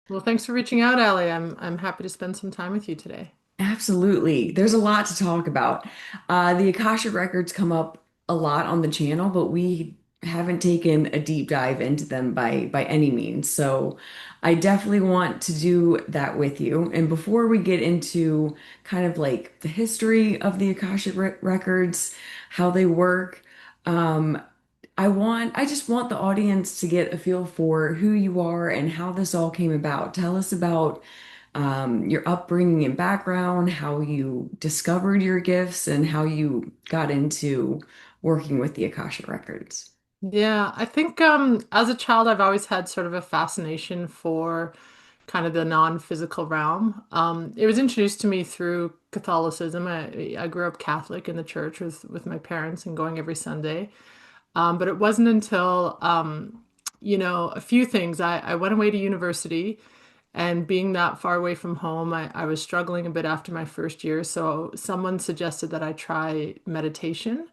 Well, thanks for reaching out, Allie. I'm happy to spend some time with you today. Absolutely. There's a lot to talk about. The Akashic records come up a lot on the channel, but we haven't taken a deep dive into them by any means. So I definitely want to do that with you. And before we get into kind of like the history of the Akashic records, how they work, um, I just want the audience to get a feel for who you are and how this all came about. Tell us about your upbringing and background, how you discovered your gifts, and how you got into working with the Akasha records. Yeah, I think as a child I've always had sort of a fascination for kind of the non-physical realm. It was introduced to me through Catholicism. I grew up Catholic in the church with my parents and going every Sunday. But it wasn't until a few things. I went away to university. And being that far away from home, I was struggling a bit after my first year. So someone suggested that I try meditation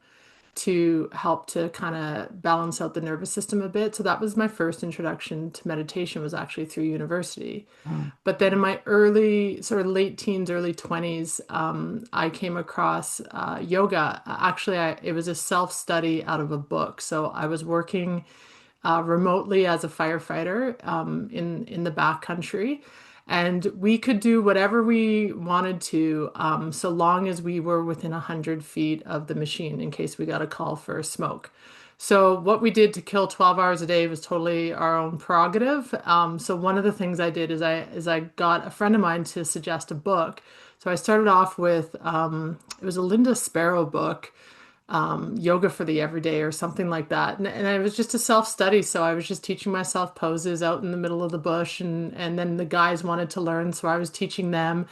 to help to kind of balance out the nervous system a bit. So that was my first introduction to meditation was actually through university. Oh. But then in my early, sort of late teens, early 20s, I came across yoga. Actually, it was a self-study out of a book. So I was working remotely as a firefighter in the backcountry. And we could do whatever we wanted to, so long as we were within 100 feet of the machine in case we got a call for smoke. So what we did to kill 12 hours a day was totally our own prerogative. So one of the things I did is I got a friend of mine to suggest a book. So I started off with it was a Linda Sparrow book, yoga for the everyday or something like that. And it was just a self-study. So I was just teaching myself poses out in the middle of the bush and then the guys wanted to learn. So I was teaching them.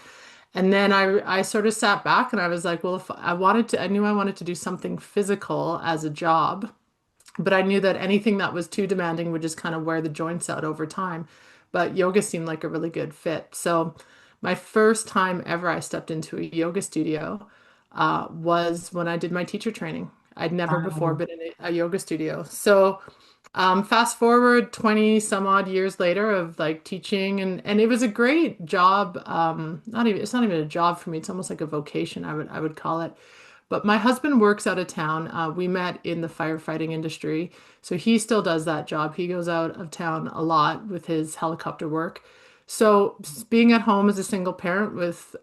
And then I sort of sat back and I was like, well, if I wanted to, I knew I wanted to do something physical as a job, but I knew that anything that was too demanding would just kind of wear the joints out over time. But yoga seemed like a really good fit. So my first time ever I stepped into a yoga studio was when I did my teacher training. I'd never before Wow. been in a yoga studio. So fast forward 20 some odd years later of like teaching and it was a great job. Not even it's not even a job for me. It's almost like a vocation, I would call it. But my husband works out of town. We met in the firefighting industry, so he still does that job. He goes out of town a lot with his helicopter work. So being at home as a single parent with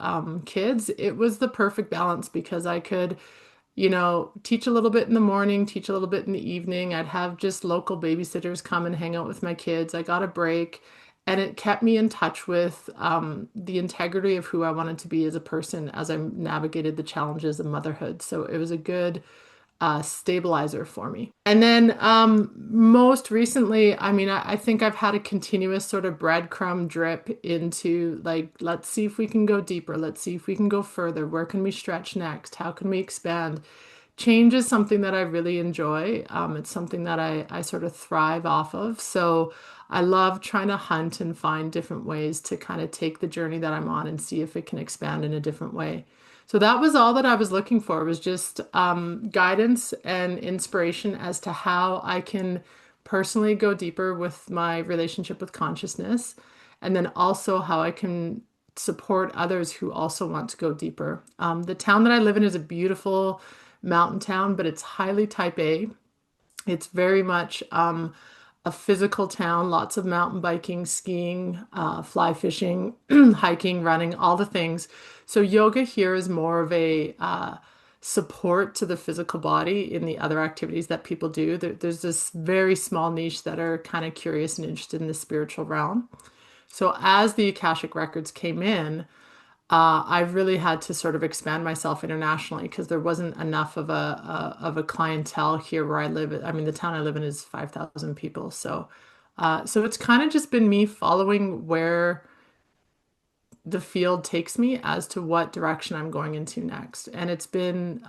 kids, it was the perfect balance because I could teach a little bit in the morning, teach a little bit in the evening. I'd have just local babysitters come and hang out with my kids. I got a break, and it kept me in touch with the integrity of who I wanted to be as a person as I navigated the challenges of motherhood. So it was a good stabilizer for me. And then most recently, I mean, I think I've had a continuous sort of breadcrumb drip into like, let's see if we can go deeper. Let's see if we can go further. Where can we stretch next? How can we expand? Change is something that I really enjoy. It's something that I sort of thrive off of. So I love trying to hunt and find different ways to kind of take the journey that I'm on and see if it can expand in a different way. So that was all that I was looking for was just guidance and inspiration as to how I can personally go deeper with my relationship with consciousness, and then also how I can support others who also want to go deeper. The town that I live in is a beautiful mountain town, but it's highly type A. It's very much a physical town, lots of mountain biking, skiing, fly fishing, hiking, running, all the things. So yoga here is more of a support to the physical body in the other activities that people do. There's this very small niche that are kind of curious and interested in the spiritual realm. So as the Akashic records came in, I've really had to sort of expand myself internationally because there wasn't enough of a clientele here where I live. I mean, the town I live in is 5,000 people, so it's kind of just been me following where the field takes me as to what direction I'm going into next, and it's been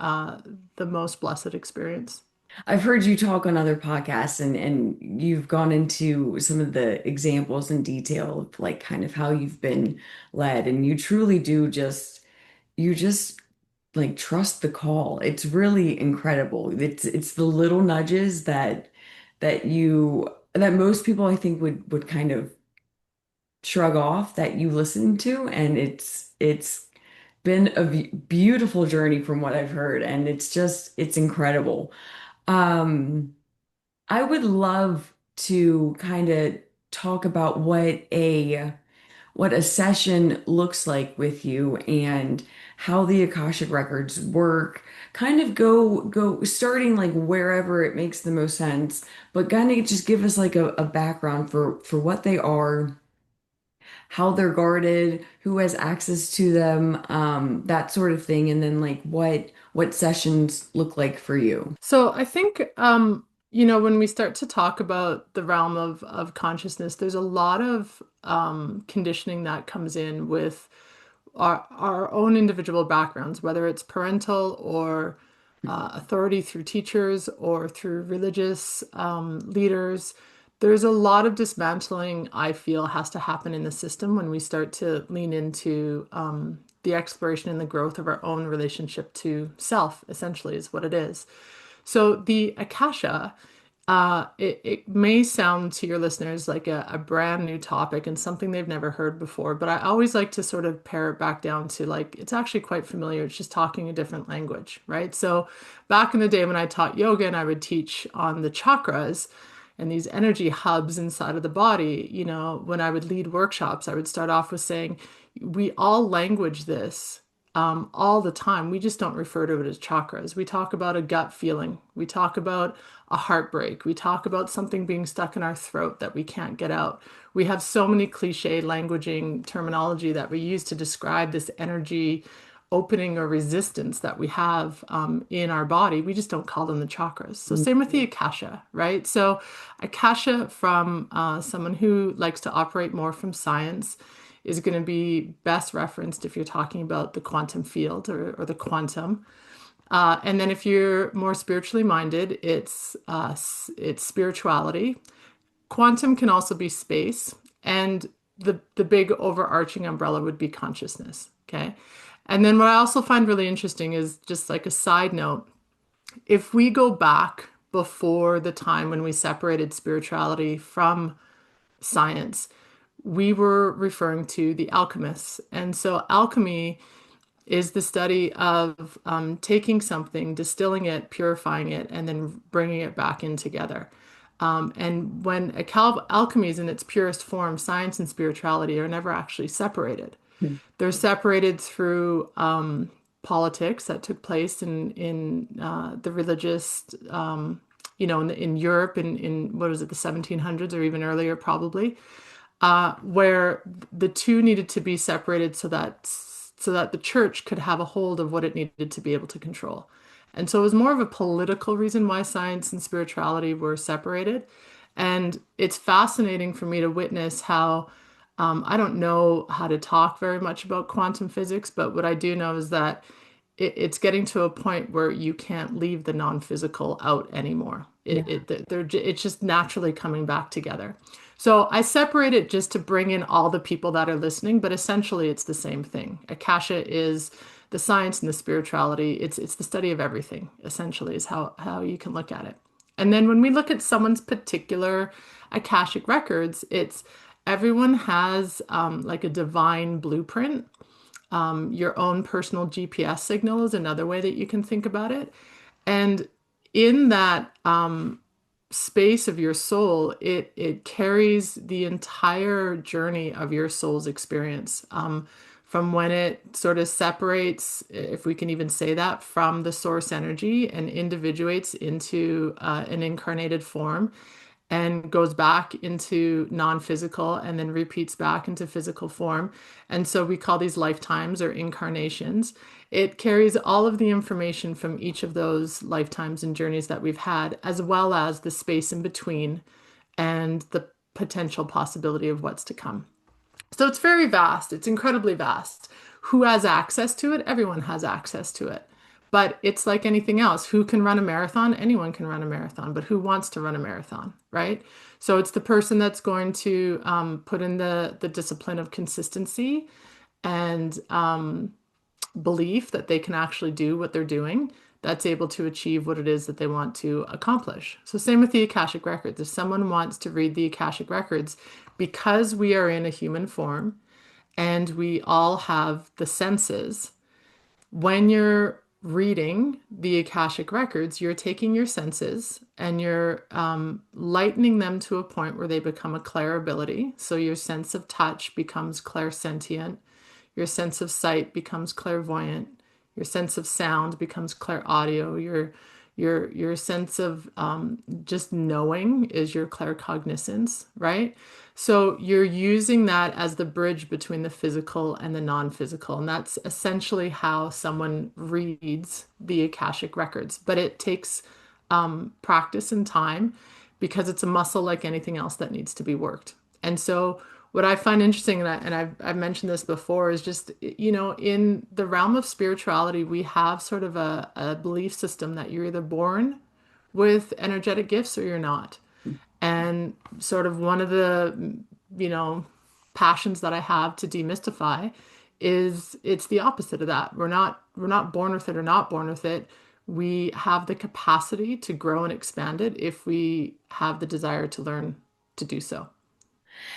the most blessed experience. I've heard you talk on other podcasts and you've gone into some of the examples in detail of like kind of how you've been led and you truly do just like trust the call. It's really incredible. It's the little nudges that most people I think would kind of shrug off that you listen to, and it's been a beautiful journey from what I've heard, and it's incredible. Um, I would love to kind of talk about what a session looks like with you and how the Akashic records work. Kind of go starting like wherever it makes the most sense, but kind of just give us like a background for what they are, how they're guarded, who has access to them, that sort of thing, and then like what sessions look like for you. So I think when we start to talk about the realm of consciousness, there's a lot of conditioning that comes in with our own individual backgrounds, whether it's parental or authority through teachers or through religious leaders. There's a lot of dismantling, I feel, has to happen in the system when we start to lean into the exploration and the growth of our own relationship to self, essentially, is what it is. So the Akasha, it may sound to your listeners like a brand new topic and something they've never heard before, but I always like to sort of pare it back down to like, it's actually quite familiar. It's just talking a different language, right? So back in the day when I taught yoga and I would teach on the chakras and these energy hubs inside of the body, when I would lead workshops, I would start off with saying, we all language this all the time. We just don't refer to it as chakras. We talk about a gut feeling. We talk about a heartbreak. We talk about something being stuck in our throat that we can't get out. We have so many cliche languaging terminology that we use to describe this energy opening or resistance that we have in our body. We just don't call them the chakras. So same with the Akasha, right? So Akasha from someone who likes to operate more from science is going to be best referenced if you're talking about the quantum field or the quantum. And then if you're more spiritually minded, it's spirituality. Quantum can also be space, and the big overarching umbrella would be consciousness. Okay. And then what I also find really interesting is just like a side note, if we go back before the time when we separated spirituality from science, we were referring to the alchemists. And so alchemy is the study of taking something, distilling it, purifying it, and then bringing it back in together. And when alchemy is in its purest form, science and spirituality are never actually separated. They're separated through politics that took place in the religious, in Europe in what was it, the 1700s or even earlier, probably, where the two needed to be separated so that the church could have a hold of what it needed to be able to control. And so it was more of a political reason why science and spirituality were separated. And it's fascinating for me to witness how I don't know how to talk very much about quantum physics, but what I do know is that it's getting to a point where you can't leave the non-physical out anymore. Yeah. It's just naturally coming back together. So I separate it just to bring in all the people that are listening, but essentially it's the same thing. Akasha is the science and the spirituality. It's the study of everything, essentially, is how you can look at it. And then when we look at someone's particular Akashic records, it's everyone has like a divine blueprint. Your own personal GPS signal is another way that you can think about it. And in that space of your soul, it carries the entire journey of your soul's experience. From when it sort of separates, if we can even say that, from the source energy and individuates into an incarnated form and goes back into non-physical and then repeats back into physical form. And so we call these lifetimes or incarnations. It carries all of the information from each of those lifetimes and journeys that we've had, as well as the space in between and the potential possibility of what's to come. So it's very vast. It's incredibly vast. Who has access to it? Everyone has access to it. But it's like anything else. Who can run a marathon? Anyone can run a marathon, but who wants to run a marathon, right? So it's the person that's going to put in the discipline of consistency and belief that they can actually do what they're doing, that's able to achieve what it is that they want to accomplish. So same with the Akashic Records. If someone wants to read the Akashic Records, because we are in a human form and we all have the senses, when you're reading the Akashic records, you're taking your senses and you're lightening them to a point where they become a clairability. So your sense of touch becomes clairsentient, your sense of sight becomes clairvoyant, your sense of sound becomes clairaudio, your sense of just knowing is your claircognizance, right? So you're using that as the bridge between the physical and the non-physical, and that's essentially how someone reads the Akashic records. But it takes practice and time because it's a muscle like anything else that needs to be worked. And so what I find interesting, and I've mentioned this before, is just, in the realm of spirituality, we have sort of a belief system that you're either born with energetic gifts or you're not. And sort of one of the, you know, passions that I have to demystify is it's the opposite of that. We're not born with it or not born with it. We have the capacity to grow and expand it if we have the desire to learn to do so.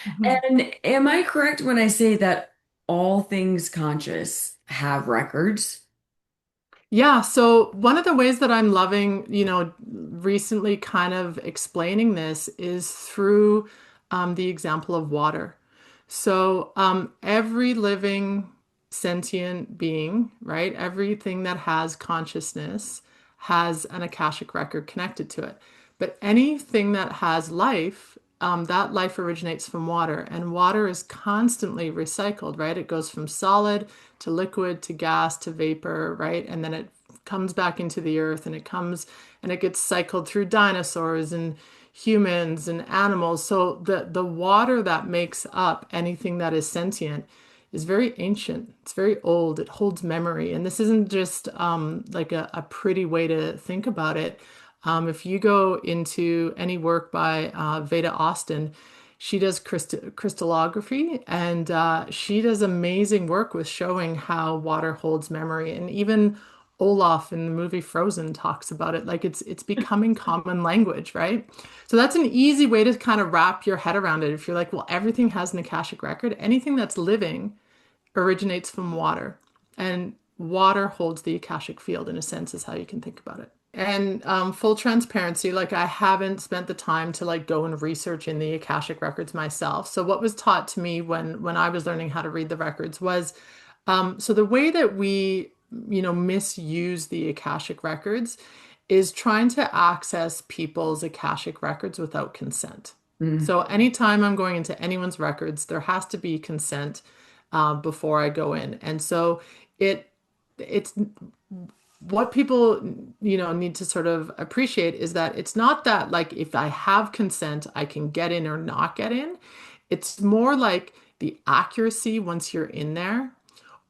Mhm. And am I correct when I say that all things conscious have records? Yeah, so one of the ways that I'm loving, recently kind of explaining this is through the example of water. So every living sentient being, right? Everything that has consciousness has an Akashic record connected to it. But anything that has life, that life originates from water, and water is constantly recycled, right? It goes from solid to liquid to gas to vapor, right? And then it comes back into the earth and it comes and it gets cycled through dinosaurs and humans and animals. So the water that makes up anything that is sentient is very ancient. It's very old. It holds memory. And this isn't just like a pretty way to think about it. If you go into any work by Veda Austin, she does crystallography and she does amazing work with showing how water holds memory. And even Olaf in the movie Frozen talks about it. Like it's becoming common language, right? So that's an easy way to kind of wrap your head around it. If you're like, well, everything has an Akashic record, anything that's living originates from water. And water holds the Akashic field in a sense, is how you can think about it. And full transparency, like I haven't spent the time to like go and research in the Akashic records myself. So what was taught to me when I was learning how to read the records was so the way that we, misuse the Akashic records is trying to access people's Akashic records without consent. Mm. So anytime I'm going into anyone's records, there has to be consent before I go in. And so it's what people, need to sort of appreciate is that it's not that like if I have consent, I can get in or not get in. It's more like the accuracy once you're in there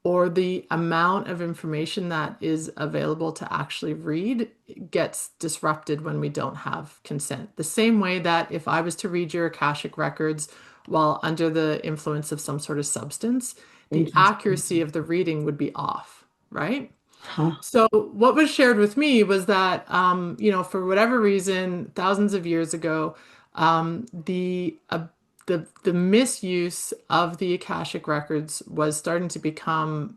or the amount of information that is available to actually read gets disrupted when we don't have consent. The same way that if I was to read your Akashic records while under the influence of some sort of substance, the accuracy Interesting. of the reading would be off, right? Huh. So what was shared with me was that, for whatever reason, thousands of years ago, the misuse of the Akashic records was starting to become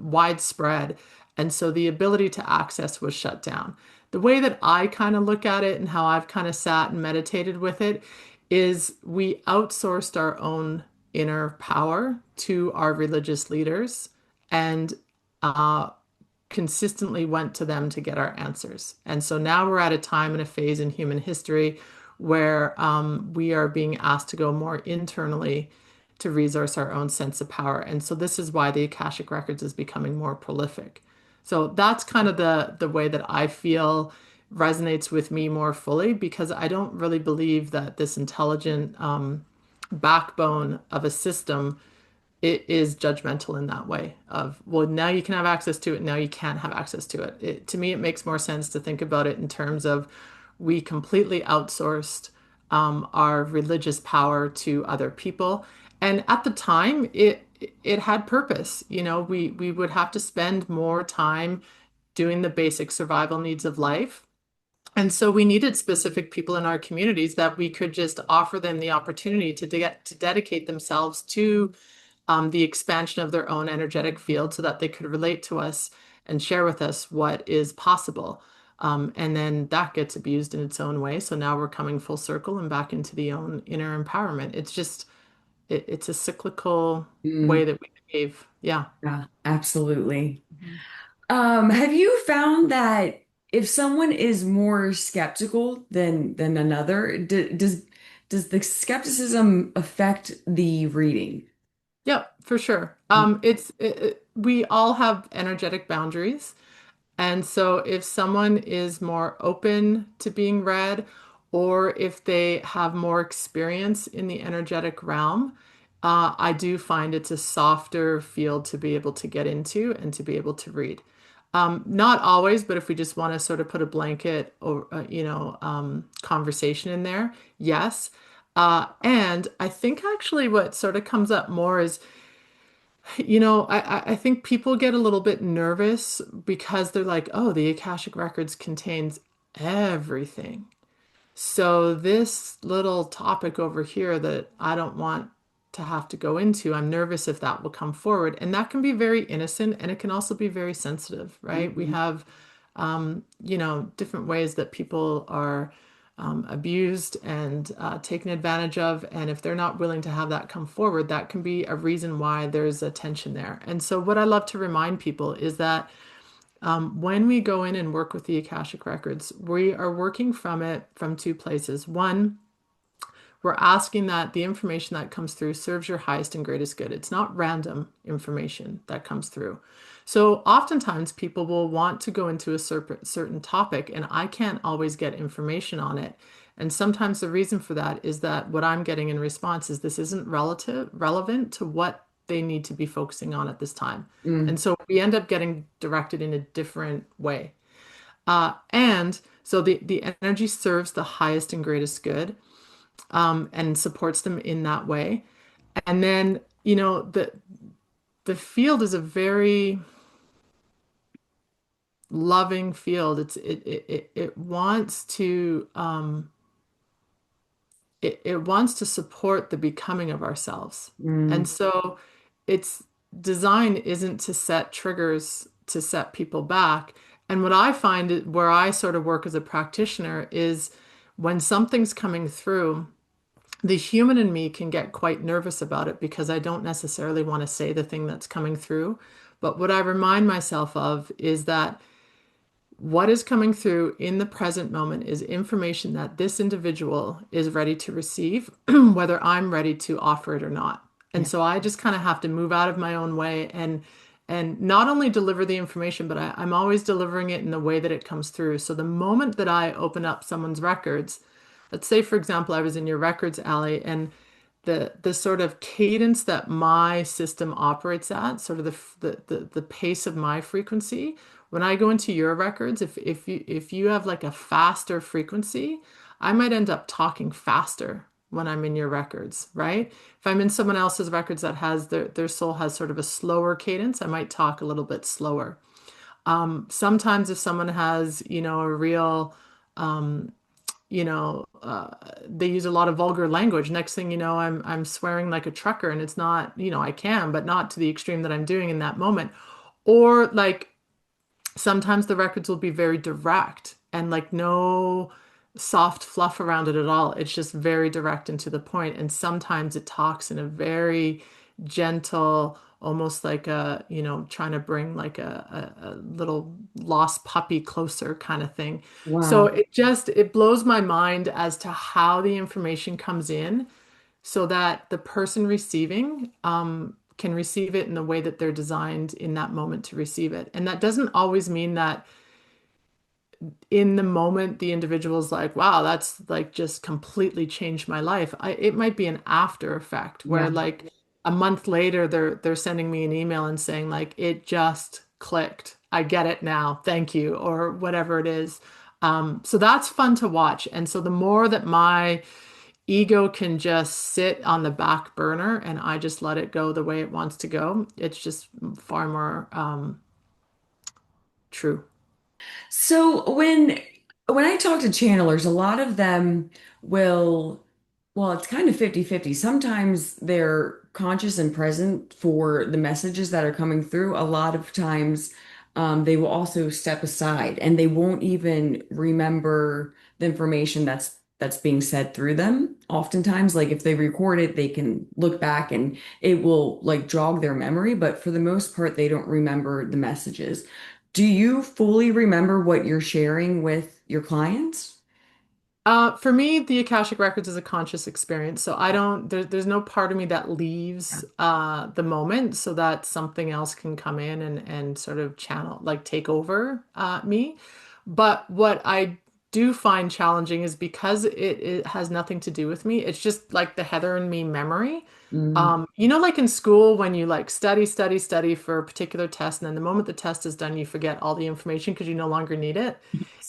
widespread, and so the ability to access was shut down. The way that I kind of look at it and how I've kind of sat and meditated with it is we outsourced our own inner power to our religious leaders and uh, consistently went to them to get our answers. And so now we're at a time and a phase in human history where we are being asked to go more internally to resource our own sense of power. And so this is why the Akashic Records is becoming more prolific. So that's kind of the way that I feel resonates with me more fully because I don't really believe that this intelligent backbone of a system it is judgmental in that way of, well, now you can have access to it, now you can't have access to it. To me, it makes more sense to think about it in terms of we completely outsourced our religious power to other people. And at the time, it had purpose. We would have to spend more time doing the basic survival needs of life And so we needed specific people in our communities that we could just offer them the opportunity to dedicate themselves to the expansion of their own energetic field so that they could relate to us and share with us what is possible. And then that gets abused in its own way. So now we're coming full circle and back into the own inner empowerment. It's just, it's a cyclical Mm, way that we behave. Yeah. yeah, absolutely. Mhm. Have you found that if someone is more skeptical than another, does the skepticism affect the reading? Yeah, for sure. We all have energetic boundaries. And so if someone is more open to being read, or if they have more experience in the energetic realm, I do find it's a softer field to be able to get into and to be able to read. Not always, but if we just want to sort of put a blanket or conversation in there, yes. And I think actually what sort of comes up more is I think people get a little bit nervous because they're like, oh, the Akashic Records contains everything. So this little topic over here that I don't want to have to go into, I'm nervous if that will come forward. And that can be very innocent and it can also be very sensitive, right? We Mhm. have, different ways that people are abused and taken advantage of. And if they're not willing to have that come forward, that can be a reason why there's a tension there. And so, what I love to remind people is that when we go in and work with the Akashic Records, we are working from it from two places. One, we're asking that the information that comes through serves your highest and greatest good. It's not random information that comes through. So oftentimes people will want to go into a certain topic, and I can't always get information on it. And sometimes the reason for that is that what I'm getting in response is this isn't relevant to what they need to be focusing on at this time. Mm, And so we end up getting directed in a different way. And so the energy serves the highest and greatest good, and supports them in that way. And then, the field is a very loving field. It wants to it wants to support the becoming of ourselves. mm, And so its design isn't to set triggers to set people back. And what I find where I sort of work as a practitioner is when something's coming through, the human in me can get quite nervous about it because I don't necessarily want to say the thing that's coming through. But what I remind myself of is that what is coming through in the present moment is information that this individual is ready to receive, whether I'm ready to offer it or not. And yeah. so I just kind of have to move out of my own way and not only deliver the information, but I'm always delivering it in the way that it comes through. So the moment that I open up someone's records, let's say, for example, I was in your records, alley, and the sort of cadence that my system operates at, sort of the pace of my frequency. When I go into your records, if you have like a faster frequency, I might end up talking faster when I'm in your records, right? If I'm in someone else's records that has their soul has sort of a slower cadence, I might talk a little bit slower. Sometimes if someone has, a real they use a lot of vulgar language. Next thing you know, I'm swearing like a trucker, and it's not, I can, but not to the extreme that I'm doing in that moment. Or like sometimes the records will be very direct and like no soft fluff around it at all. It's just very direct and to the point. And sometimes it talks in a very gentle, almost like trying to bring like a little lost puppy closer kind of thing. So Wow. it blows my mind as to how the information comes in so that the person receiving can receive it in the way that they're designed in that moment to receive it. And that doesn't always mean that in the moment the individual's like, wow, that's like just completely changed my life. It might be an after effect where Yeah. like a month later they're sending me an email and saying like it just clicked. I get it now. Thank you, or whatever it is. So that's fun to watch. And so the more that my ego can just sit on the back burner and I just let it go the way it wants to go, it's just far more true. So when when I talk to channelers, a lot of them will, well, it's kind of 50-50. Sometimes they're conscious and present for the messages that are coming through. A lot of times, they will also step aside and they won't even remember the information that's being said through them. Oftentimes, like if they record it, they can look back and it will like jog their memory, but for the most part, they don't remember the messages. Do you fully remember what you're sharing with your clients? For me, the Akashic Records is a conscious experience. So I don't, there's no part of me that Yeah. leaves the moment so that something else can come in and sort of channel, like take over me. But what I do find challenging is because it has nothing to do with me. It's just like the Heather and me memory. Mm. Like in school when you like study, study, study for a particular test, and then the moment the test is done, you forget all the information because you no longer need it.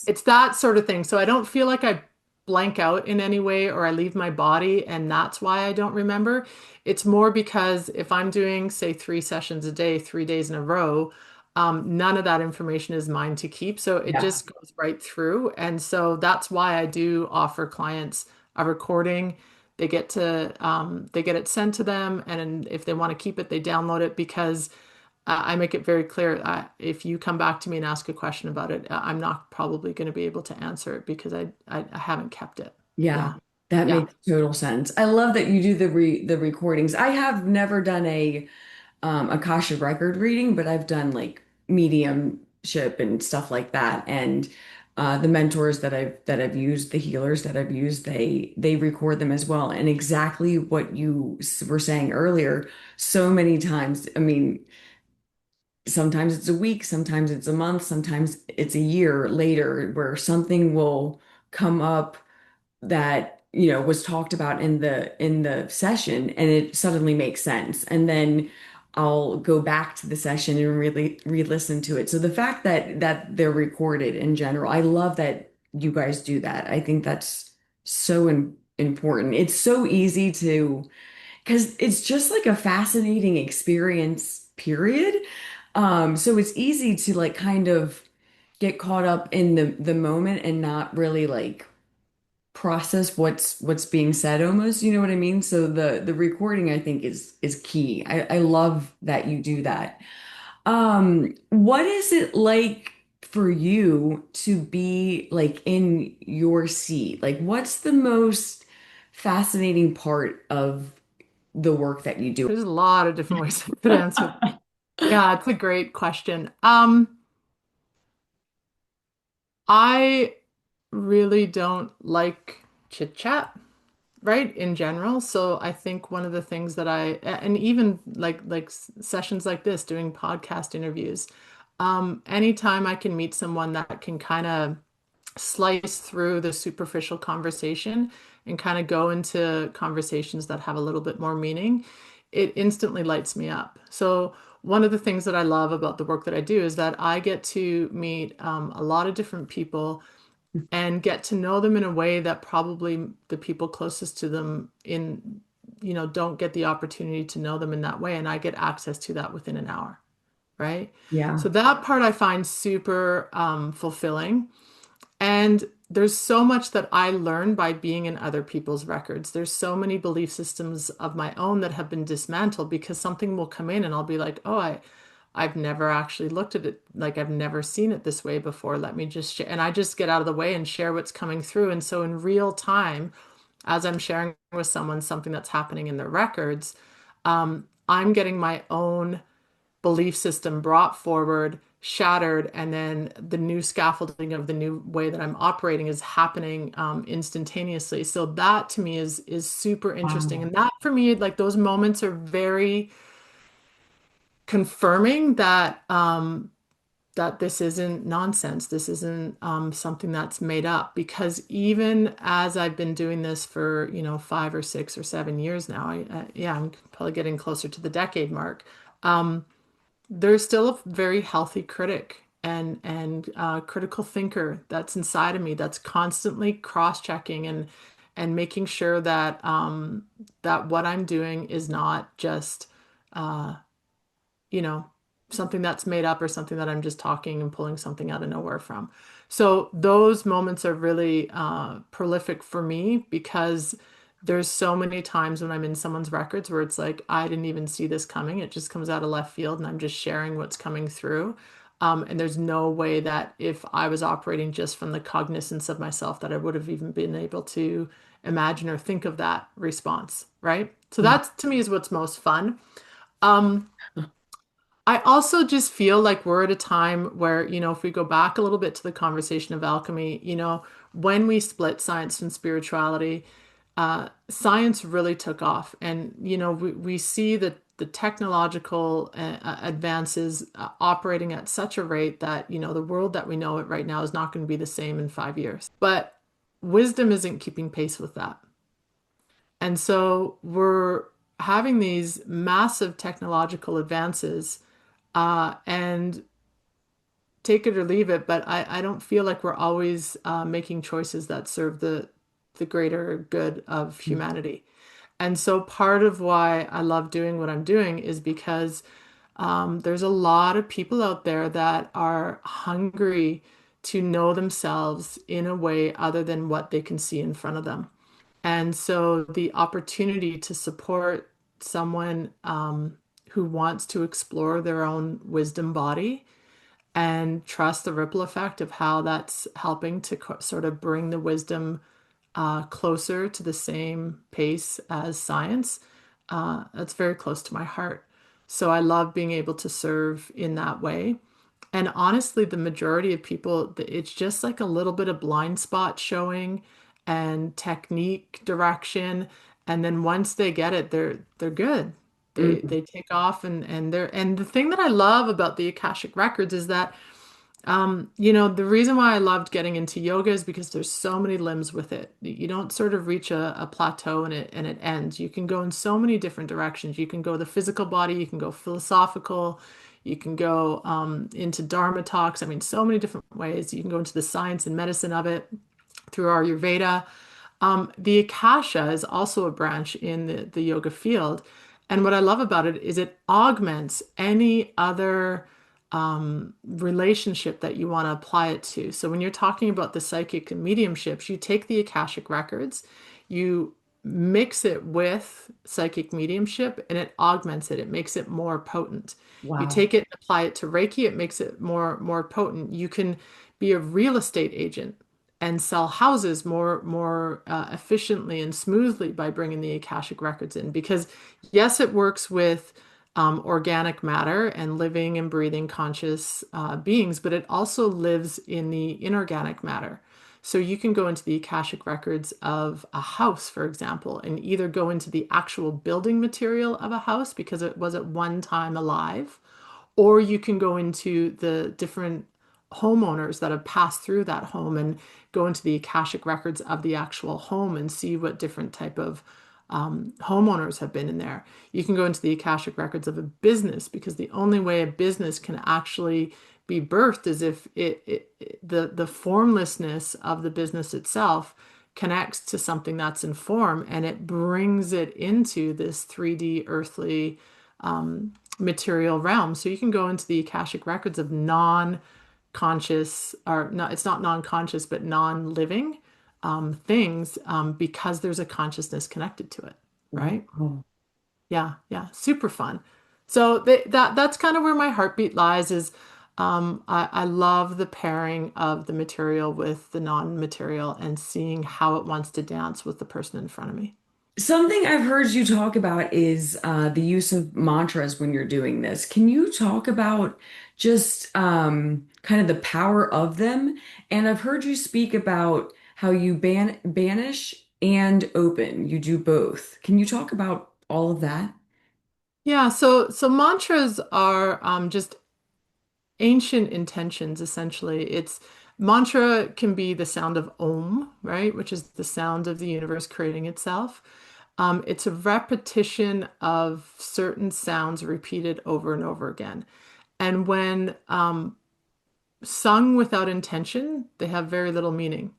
It's that sort of thing. So I don't feel like I blank out in any way or I leave my body and that's why I don't remember. It's more because if I'm doing, say, 3 sessions a day, 3 days in a row, none of that information is mine to keep. So it Yeah. just goes right through. And so that's why I do offer clients a recording. They get it sent to them, and if they want to keep it, they download it because I make it very clear if you come back to me and ask a question about it, I'm not probably going to be able to answer it because I haven't kept it. Yeah, Yeah. that Yeah. makes total sense. I love that you do the recordings. I have never done a Akasha record reading, but I've done like mediumship and stuff like that. And the mentors that I've used, the healers that I've used, they record them as well. And exactly what you were saying earlier, so many times. I mean, sometimes it's a week, sometimes it's a month, sometimes it's a year later where something will come up that, was talked about in the session and it suddenly makes sense. And then I'll go back to the session and really re-listen to it. So the fact that they're recorded in general, I love that you guys do that. I think that's so important. It's so easy to because it's just like a fascinating experience, period. So it's easy to like kind of get caught up in the moment and not really like process what's being said almost, you know what I mean? So the recording I think is key. I love that you do that. What is it like for you to be like in your seat? Like what's the most fascinating part of the work that you do? There's a lot of different ways I could answer that. Yeah, it's a great question. I really don't like chit chat, right, in general. So I think one of the things that and even like sessions like this, doing podcast interviews, anytime I can meet someone that can kind of slice through the superficial conversation and kind of go into conversations that have a little bit more meaning, it instantly lights me up. So one of the things that I love about the work that I do is that I get to meet a lot of different people and get to know them in a way that probably the people closest to them don't get the opportunity to know them in that way. And I get access to that within an hour, right? Yeah. So that part I find super fulfilling. And there's so much that I learn by being in other people's records. There's so many belief systems of my own that have been dismantled because something will come in and I'll be like, oh, I've never actually looked at it like I've never seen it this way before. Let me just share. And I just get out of the way and share what's coming through. And so in real time, as I'm sharing with someone something that's happening in their records, I'm getting my own belief system brought forward, shattered, and then the new scaffolding of the new way that I'm operating is happening instantaneously. So that to me is super interesting. Wow. And that for me, like those moments are very confirming that this isn't nonsense. This isn't something that's made up. Because even as I've been doing this for 5 or 6 or 7 years now, yeah, I'm probably getting closer to the decade mark. There's still a very healthy critic and critical thinker that's inside of me that's constantly cross-checking and making sure that what I'm doing is not just uh, you know. something that's made up or something that I'm just talking and pulling something out of nowhere from. So those moments are really prolific for me because there's so many times when I'm in someone's records where it's like, I didn't even see this coming. It just comes out of left field and I'm just sharing what's coming through. And there's no way that if I was operating just from the cognizance of myself that I would have even been able to imagine or think of that response, right? So Mm. that to me is what's most fun. Um, I also just feel like we're at a time where, if we go back a little bit to the conversation of alchemy, when we split science and spirituality, science really took off. And, we see that the technological advances operating at such a rate that, the world that we know it right now is not going to be the same in 5 years. But wisdom isn't keeping pace with that. And so we're having these massive technological advances and take it or leave it, but I don't feel like we're always making choices that serve the greater good of humanity. And so part of why I love doing what I'm doing is because there's a lot of people out there that are hungry to know themselves in a way other than what they can see in front of them. And so the opportunity to support someone who wants to explore their own wisdom body and trust the ripple effect of how that's helping to sort of bring the wisdom closer to the same pace as science. That's very close to my heart. So I love being able to serve in that way. And honestly, the majority of people, it's just like a little bit of blind spot showing and technique direction. And then once they get it, they're good. They Mm. they take off and the thing that I love about the Akashic records is that the reason why I loved getting into yoga is because there's so many limbs with it. You don't sort of reach a plateau and it ends. You can go in so many different directions. You can go the physical body, you can go philosophical, you can go into Dharma talks. I mean, so many different ways. You can go into the science and medicine of it through Ayurveda. The Akasha is also a branch in the yoga field. And what I love about it is it augments any other relationship that you want to apply it to. So when you're talking about the psychic and mediumships, you take the Akashic records, you mix it with psychic mediumship, and it augments it. It makes it more potent. You Wow. take it and apply it to Reiki, it makes it more potent. You can be a real estate agent and sell houses more efficiently and smoothly by bringing the Akashic records in. Because yes, it works with organic matter and living and breathing conscious beings, but it also lives in the inorganic matter. So you can go into the Akashic records of a house, for example, and either go into the actual building material of a house because it was at one time alive, or you can go into the different homeowners that have passed through that home and go into the Akashic records of the actual home and see what different type of homeowners have been in there. You can go into the Akashic records of a business because the only way a business can actually be birthed is if the formlessness of the business itself connects to something that's in form and it brings it into this 3D earthly material realm. So you can go into the Akashic records of non-conscious, or not, it's not non-conscious, but non-living things because there's a consciousness connected to it, right? Wow. Yeah, yeah, super fun. So that's kind of where my heartbeat lies is I love the pairing of the material with the non-material and seeing how it wants to dance with the person in front of me. Something I've heard you talk about is the use of mantras when you're doing this. Can you talk about just kind of the power of them? And I've heard you speak about how you banish and open. You do both. Can you talk about all of that? Yeah, so mantras are just ancient intentions essentially. It's mantra can be the sound of Om, right, which is the sound of the universe creating itself. It's a repetition of certain sounds repeated over and over again. And when sung without intention, they have very little meaning.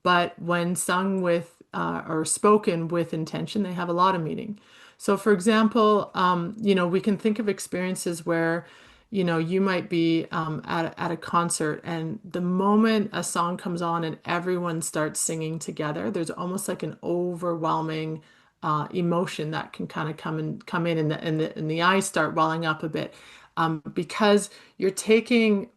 But when sung with or spoken with intention, they have a lot of meaning. So, for example, we can think of experiences where You might be at a concert, and the moment a song comes on and everyone starts singing together, there's almost like an overwhelming emotion that can kind of come in, and the eyes start welling up a bit, because you're taking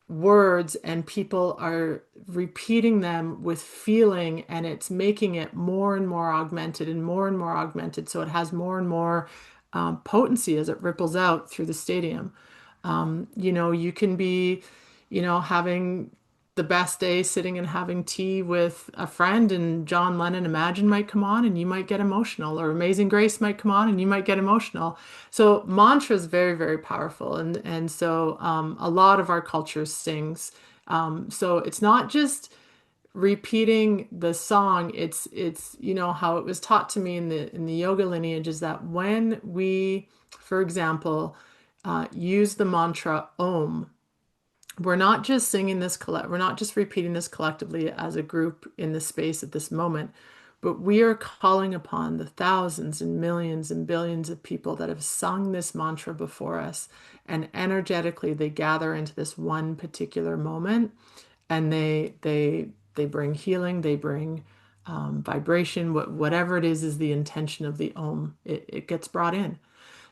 words and people are repeating them with feeling, and it's making it more and more augmented and more augmented, so it has more and more potency as it ripples out through the stadium. You can be, having the best day sitting and having tea with a friend, and John Lennon Imagine might come on and you might get emotional, or Amazing Grace might come on and you might get emotional. So mantra is very, very powerful. And so a lot of our culture sings. So it's not just repeating the song. It's how it was taught to me in the yoga lineage is that when we, for example, use the mantra Om, we're not just singing this we're not just repeating this collectively as a group in this space at this moment, but we are calling upon the thousands and millions and billions of people that have sung this mantra before us, and energetically they gather into this one particular moment, and they bring healing, they bring vibration, whatever it is the intention of the Om, it gets brought in.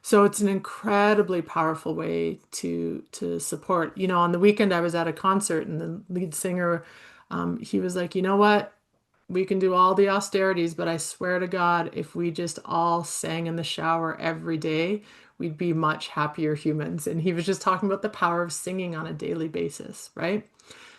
So it's an incredibly powerful way to support. On the weekend I was at a concert, and the lead singer, he was like, you know what? We can do all the austerities, but I swear to God, if we just all sang in the shower every day, we'd be much happier humans. And he was just talking about the power of singing on a daily basis, right?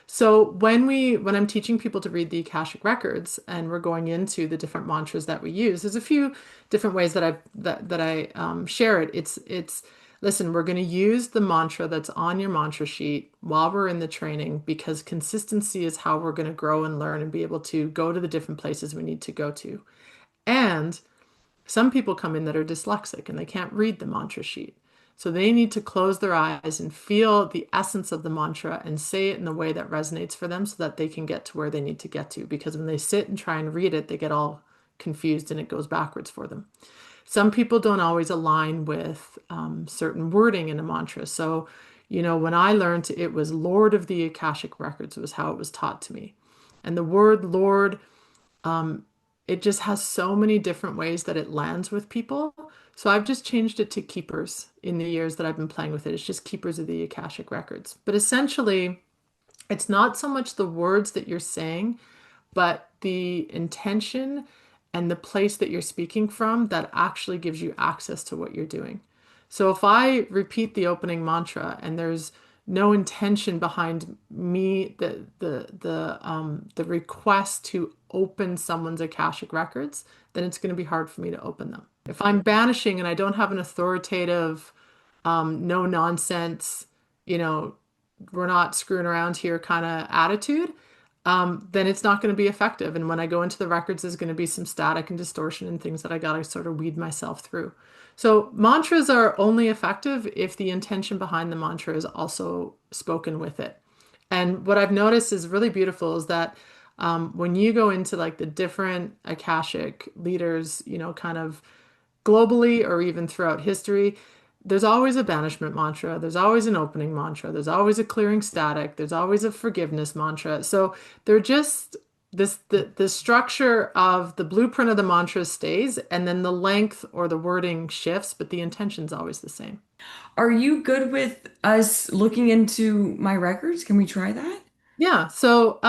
So when I'm teaching people to read the Akashic records and we're going into the different mantras that we use, there's a few different ways that I share it. It's listen, we're going to use the mantra that's on your mantra sheet while we're in the training, because consistency is how we're going to grow and learn and be able to go to the different places we need to go to. And some people come in that are dyslexic and they can't read the mantra sheet. So they need to close their eyes and feel the essence of the mantra and say it in the way that resonates for them so that they can get to where they need to get to. Because when they sit and try and read it, they get all confused and it goes backwards for them. Some people don't always align with certain wording in a mantra. So, when I learned, it was Lord of the Akashic Records was how it was taught to me. And the word Lord, it just has so many different ways that it lands with people. So I've just changed it to keepers in the years that I've been playing with it. It's just keepers of the Akashic records. But essentially, it's not so much the words that you're saying, but the intention and the place that you're speaking from that actually gives you access to what you're doing. So if I repeat the opening mantra and there's no intention behind me, the request to open someone's Akashic records, then it's going to be hard for me to open them. If I'm banishing and I don't have an authoritative, no nonsense, you know, we're not screwing around here kind of attitude, then it's not going to be effective. And when I go into the records, there's going to be some static and distortion and things that I got to sort of weed myself through. So mantras are only effective if the intention behind the mantra is also spoken with it. And what I've noticed is really beautiful is that when you go into like the different Akashic leaders, kind of globally or even throughout history, there's always a banishment mantra, there's always an opening mantra, there's always a clearing static, there's always a forgiveness mantra. So they're just the structure of the blueprint of the mantra stays, and then the length or the wording shifts, but the intention's always the same. Are you good with us looking into my records? Can we try that? Yeah, so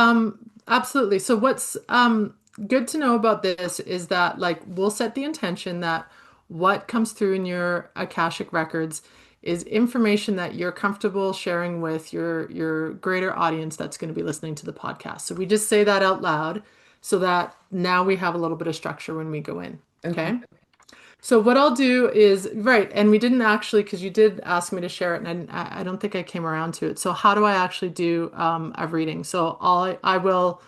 absolutely. So what's good to know about this is that like we'll set the intention that what comes through in your Akashic records is information that you're comfortable sharing with your greater audience that's going to be listening to the podcast. So we just say that out loud so that now we have a little bit of structure when we go in. Okay. Okay? So what I'll do is, right, and we didn't actually, because you did ask me to share it, and I don't think I came around to it. So how do I actually do a reading? So I will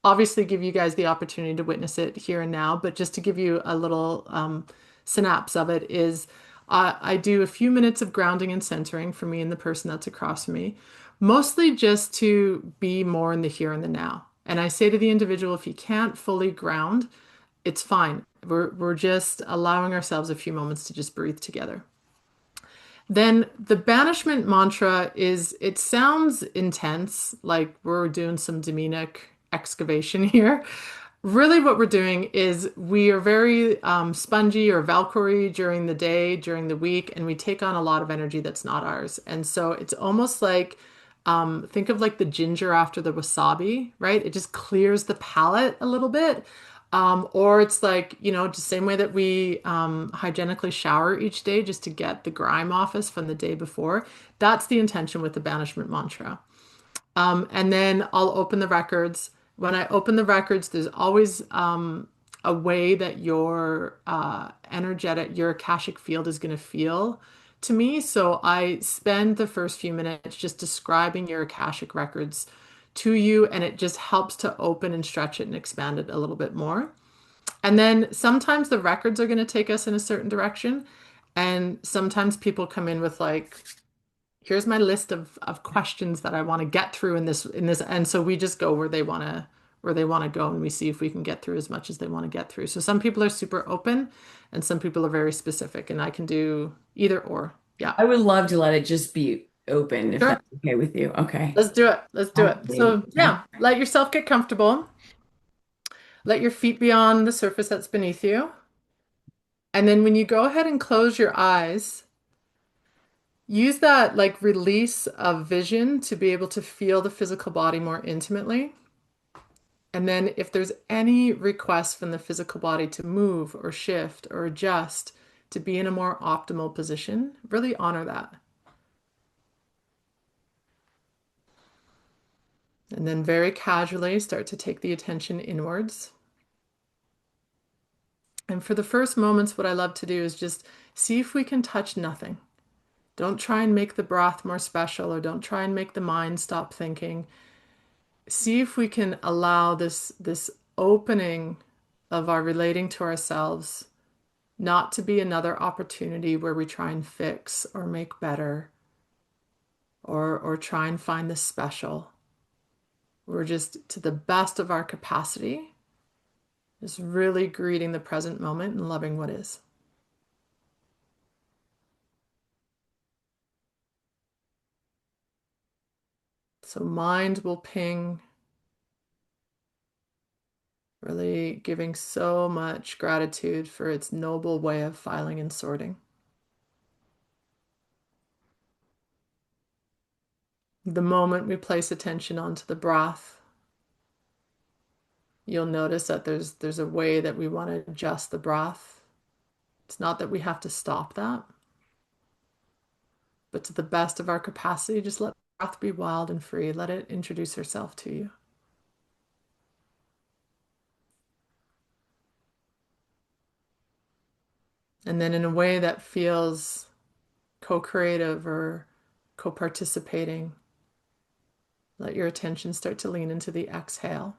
obviously give you guys the opportunity to witness it here and now, but just to give you a little synapse of it is I do a few minutes of grounding and centering for me and the person that's across from me, mostly just to be more in the here and the now. And I say to the individual, if you can't fully ground, it's fine. We're just allowing ourselves a few moments to just breathe together. Then the banishment mantra is, it sounds intense, like we're doing some demonic excavation here. Really, what we're doing is we are very spongy or Valkyrie during the day, during the week, and we take on a lot of energy that's not ours. And so it's almost like think of like the ginger after the wasabi, right? It just clears the palate a little bit. Or it's like, just same way that we hygienically shower each day just to get the grime off us from the day before. That's the intention with the banishment mantra. And then I'll open the records. When I open the records, there's always a way that your energetic, your Akashic field is going to feel to me. So I spend the first few minutes just describing your Akashic records to you, and it just helps to open and stretch it and expand it a little bit more. And then sometimes the records are going to take us in a certain direction. And sometimes people come in with like, here's my list of questions that I want to get through in this. And so we just go where they want to go, and we see if we can get through as much as they want to get through. So some people are super open and some people are very specific, and I can do either or. Yeah. I would love to let it just be open if Sure. that's okay with you. Okay. Let's do it. Let's do it. Absolutely. So, yeah, let yourself get comfortable. Let your feet be on the surface that's beneath you. And then when you go ahead and close your eyes, use that like release of vision to be able to feel the physical body more intimately. And then if there's any request from the physical body to move or shift or adjust to be in a more optimal position, really honor that. And then very casually start to take the attention inwards. And for the first moments, what I love to do is just see if we can touch nothing. Don't try and make the breath more special, or don't try and make the mind stop thinking. See if we can allow this opening of our relating to ourselves not to be another opportunity where we try and fix or make better, or try and find the special. We're just, to the best of our capacity, just really greeting the present moment and loving what is. So mind will ping, really giving so much gratitude for its noble way of filing and sorting. The moment we place attention onto the breath, you'll notice that there's a way that we want to adjust the breath. It's not that we have to stop that, but to the best of our capacity, just let the breath be wild and free. Let it introduce herself to you. And then in a way that feels co-creative or co-participating, let your attention start to lean into the exhale.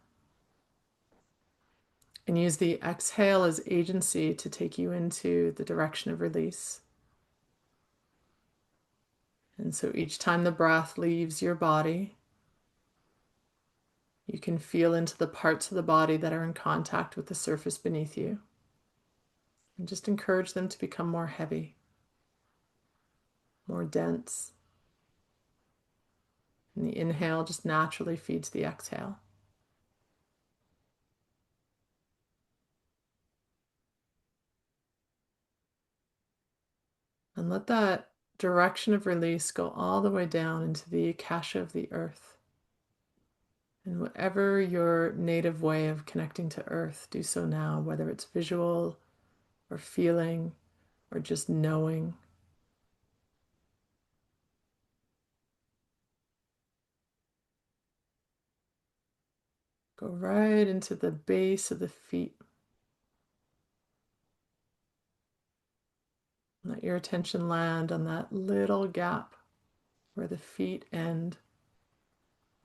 And use the exhale as agency to take you into the direction of release. And so each time the breath leaves your body, you can feel into the parts of the body that are in contact with the surface beneath you. And just encourage them to become more heavy, more dense. And the inhale just naturally feeds the exhale. And let that direction of release go all the way down into the Akasha of the earth. And whatever your native way of connecting to earth, do so now, whether it's visual or feeling or just knowing. Go right into the base of the feet. Let your attention land on that little gap where the feet end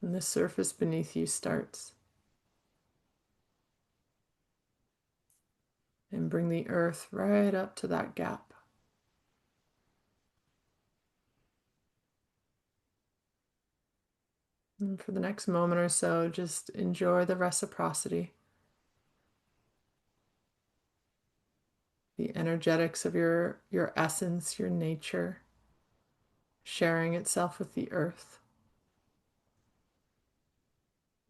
and the surface beneath you starts. And bring the earth right up to that gap. And for the next moment or so, just enjoy the reciprocity, the energetics of your essence, your nature, sharing itself with the earth,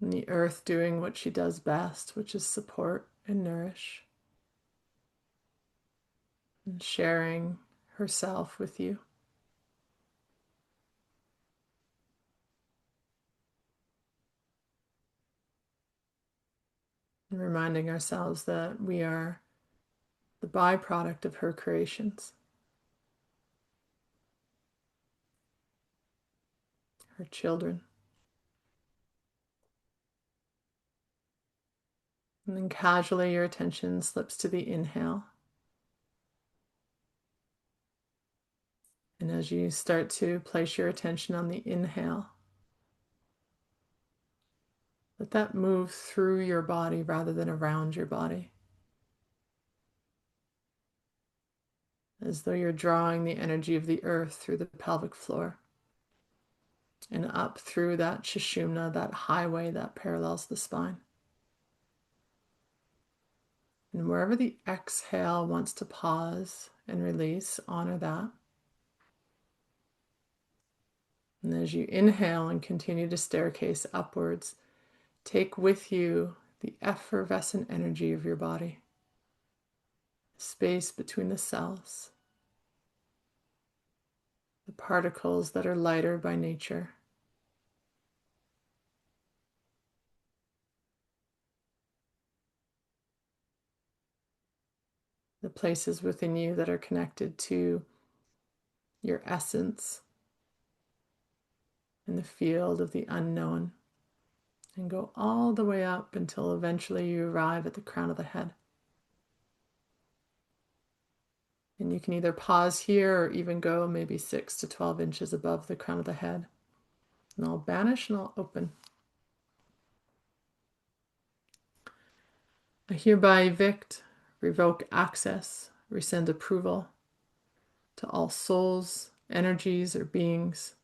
and the earth doing what she does best, which is support and nourish, and sharing herself with you. And reminding ourselves that we are the byproduct of her creations, her children. And then casually your attention slips to the inhale. And as you start to place your attention on the inhale, let that move through your body rather than around your body, as though you're drawing the energy of the earth through the pelvic floor and up through that sushumna, that highway that parallels the spine. And wherever the exhale wants to pause and release, honor that. And as you inhale and continue to staircase upwards, take with you the effervescent energy of your body, space between the cells, the particles that are lighter by nature, the places within you that are connected to your essence in the field of the unknown, and go all the way up until eventually you arrive at the crown of the head. And you can either pause here or even go maybe 6 to 12 inches above the crown of the head. And I'll banish and I'll open. I hereby evict, revoke access, rescind approval to all souls, energies, or beings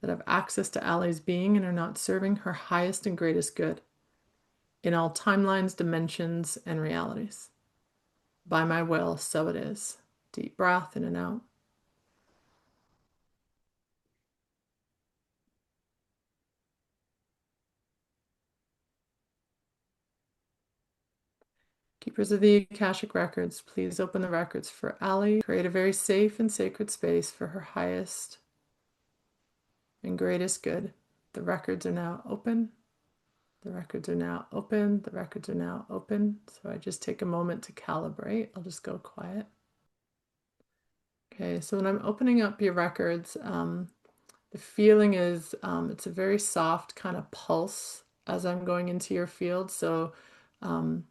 that have access to Ali's being and are not serving her highest and greatest good in all timelines, dimensions, and realities. By my will, so it is. Deep breath in and out. Keepers of the Akashic records, please open the records for Ali. Create a very safe and sacred space for her highest and greatest good. The records are now open. The records are now open. The records are now open. So I just take a moment to calibrate. I'll just go quiet. Okay, so when I'm opening up your records, the feeling is it's a very soft kind of pulse as I'm going into your field. So um,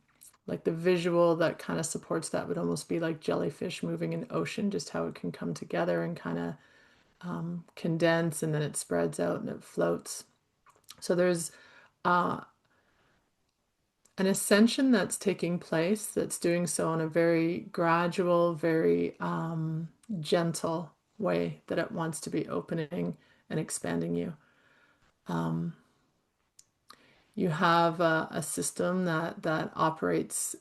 like the visual that kind of supports that would almost be like jellyfish moving in ocean, just how it can come together and kind of condense, and then it spreads out and it floats. So there's uh, an ascension that's taking place that's doing so in a very gradual, very gentle way that it wants to be opening and expanding you. Um, you have a system that operates.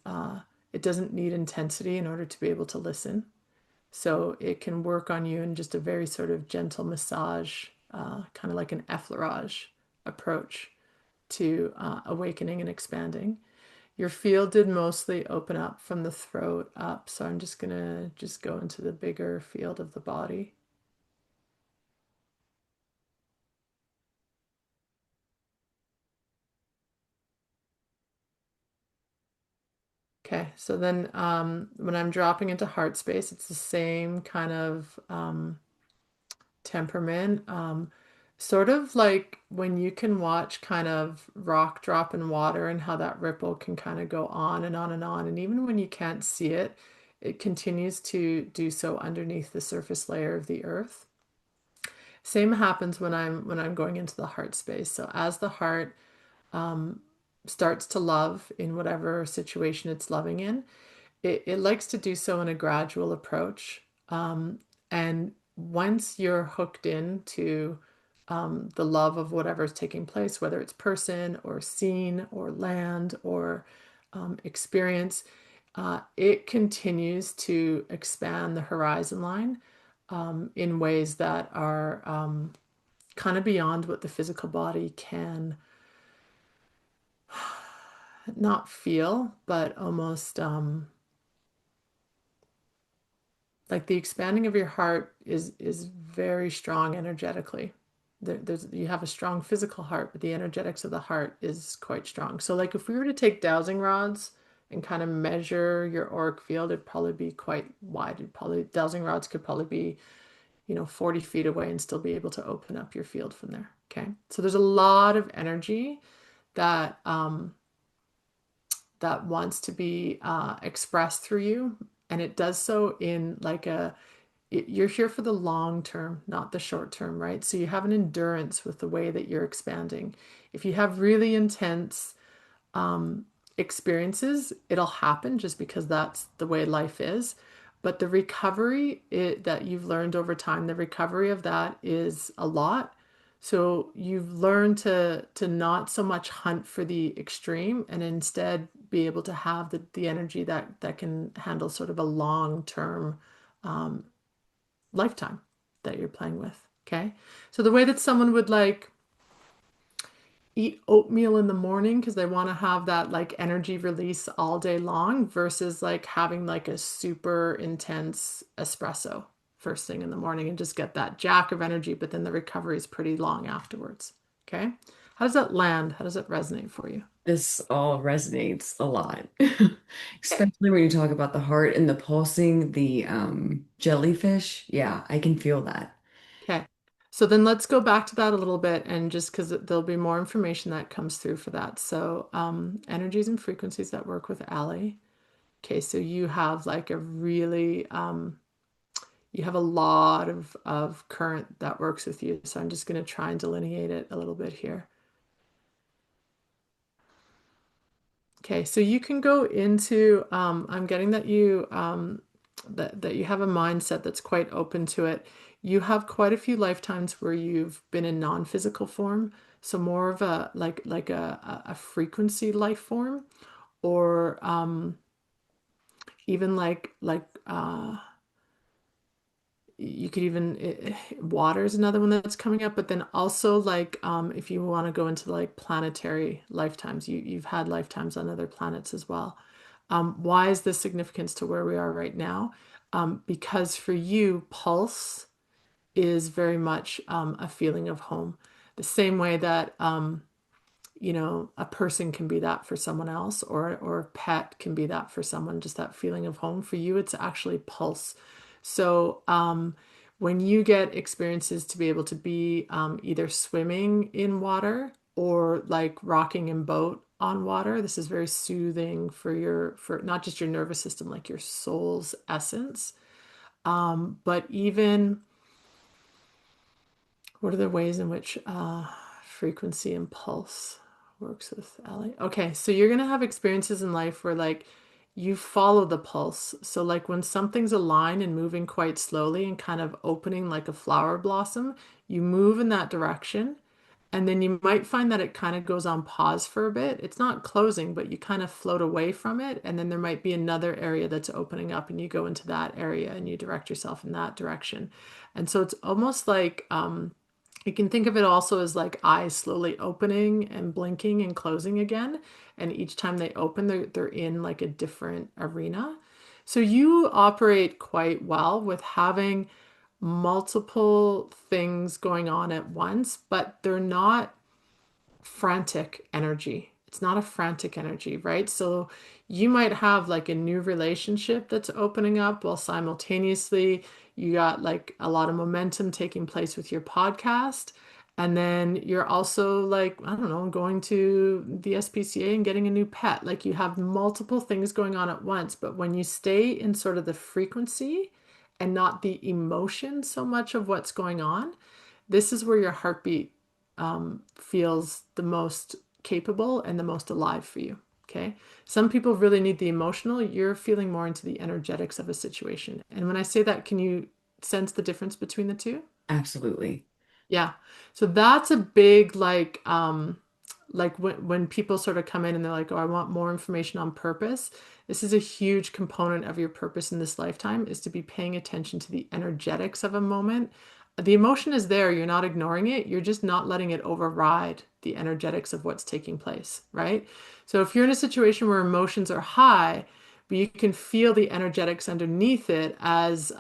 It doesn't need intensity in order to be able to listen, so it can work on you in just a very sort of gentle massage, kind of like an effleurage approach to awakening and expanding. Your field did mostly open up from the throat up, so I'm just gonna just go into the bigger field of the body. Okay, so then when I'm dropping into heart space, it's the same kind of temperament. Sort of like when you can watch kind of rock drop in water and how that ripple can kind of go on and on and on. And even when you can't see it, it continues to do so underneath the surface layer of the earth. Same happens when I'm going into the heart space. So as the heart starts to love in whatever situation it's loving in, it likes to do so in a gradual approach. And once you're hooked into the love of whatever's taking place, whether it's person or scene or land or experience, it continues to expand the horizon line in ways that are kind of beyond what the physical body can not feel, but almost like the expanding of your heart is very strong energetically. There's you have a strong physical heart, but the energetics of the heart is quite strong. So like if we were to take dowsing rods and kind of measure your auric field, it'd probably be quite wide. It'd probably dowsing rods could probably be, 40 feet away and still be able to open up your field from there. Okay. So there's a lot of energy that that wants to be expressed through you, and it does so in like you're here for the long term, not the short term, right? So you have an endurance with the way that you're expanding. If you have really intense um, experiences, it'll happen just because that's the way life is. But the recovery that you've learned over time, the recovery of that is a lot. So you've learned to not so much hunt for the extreme and instead be able to have the energy that can handle sort of a long term um, lifetime that you're playing with. Okay. So the way that someone would like eat oatmeal in the morning because they want to have that like energy release all day long versus like having like a super intense espresso first thing in the morning and just get that jack of energy, but then the recovery is pretty long afterwards. Okay. How does that land? How does it resonate for you? This all resonates a lot, Okay. especially when you talk about the heart and the pulsing, the jellyfish. Yeah, I can feel that. Okay. So then let's go back to that a little bit and just because there'll be more information that comes through for that. So, energies and frequencies that work with Ali. Okay, so you have like a really you have a lot of current that works with you. So I'm just going to try and delineate it a little bit here. Okay, so you can go into I'm getting that that you have a mindset that's quite open to it. You have quite a few lifetimes where you've been in non-physical form, so more of a like a frequency life form, or even you could even water is another one that's coming up, but then also like if you want to go into like planetary lifetimes, you've had lifetimes on other planets as well. Why is this significance to where we are right now? Because for you, pulse is very much a feeling of home, the same way that a person can be that for someone else, or a pet can be that for someone, just that feeling of home. For you, it's actually pulse. So when you get experiences to be able to be either swimming in water or like rocking in boat on water, this is very soothing for for not just your nervous system, like your soul's essence. But even what are the ways in which frequency and pulse works with Ellie? Okay, so you're gonna have experiences in life where like you follow the pulse. So like when something's aligned and moving quite slowly and kind of opening like a flower blossom, you move in that direction. And then you might find that it kind of goes on pause for a bit. It's not closing, but you kind of float away from it. And then there might be another area that's opening up, and you go into that area and you direct yourself in that direction. And so it's almost like you can think of it also as like eyes slowly opening and blinking and closing again. And each time they open, they're in like a different arena. So you operate quite well with having multiple things going on at once, but they're not frantic energy. It's not a frantic energy, right? So you might have like a new relationship that's opening up while simultaneously you got like a lot of momentum taking place with your podcast. And then you're also like, I don't know, going to the SPCA and getting a new pet. Like you have multiple things going on at once. But when you stay in sort of the frequency and not the emotion so much of what's going on, this is where your heartbeat feels the most capable and the most alive for you. Okay. Some people really need the emotional. You're feeling more into the energetics of a situation. And when I say that, can you sense the difference between the two? Absolutely. Yeah. So that's a big like when people sort of come in and they're like, oh, I want more information on purpose. This is a huge component of your purpose in this lifetime is to be paying attention to the energetics of a moment. The emotion is there, you're not ignoring it, you're just not letting it override the energetics of what's taking place, right? So if you're in a situation where emotions are high, but you can feel the energetics underneath it as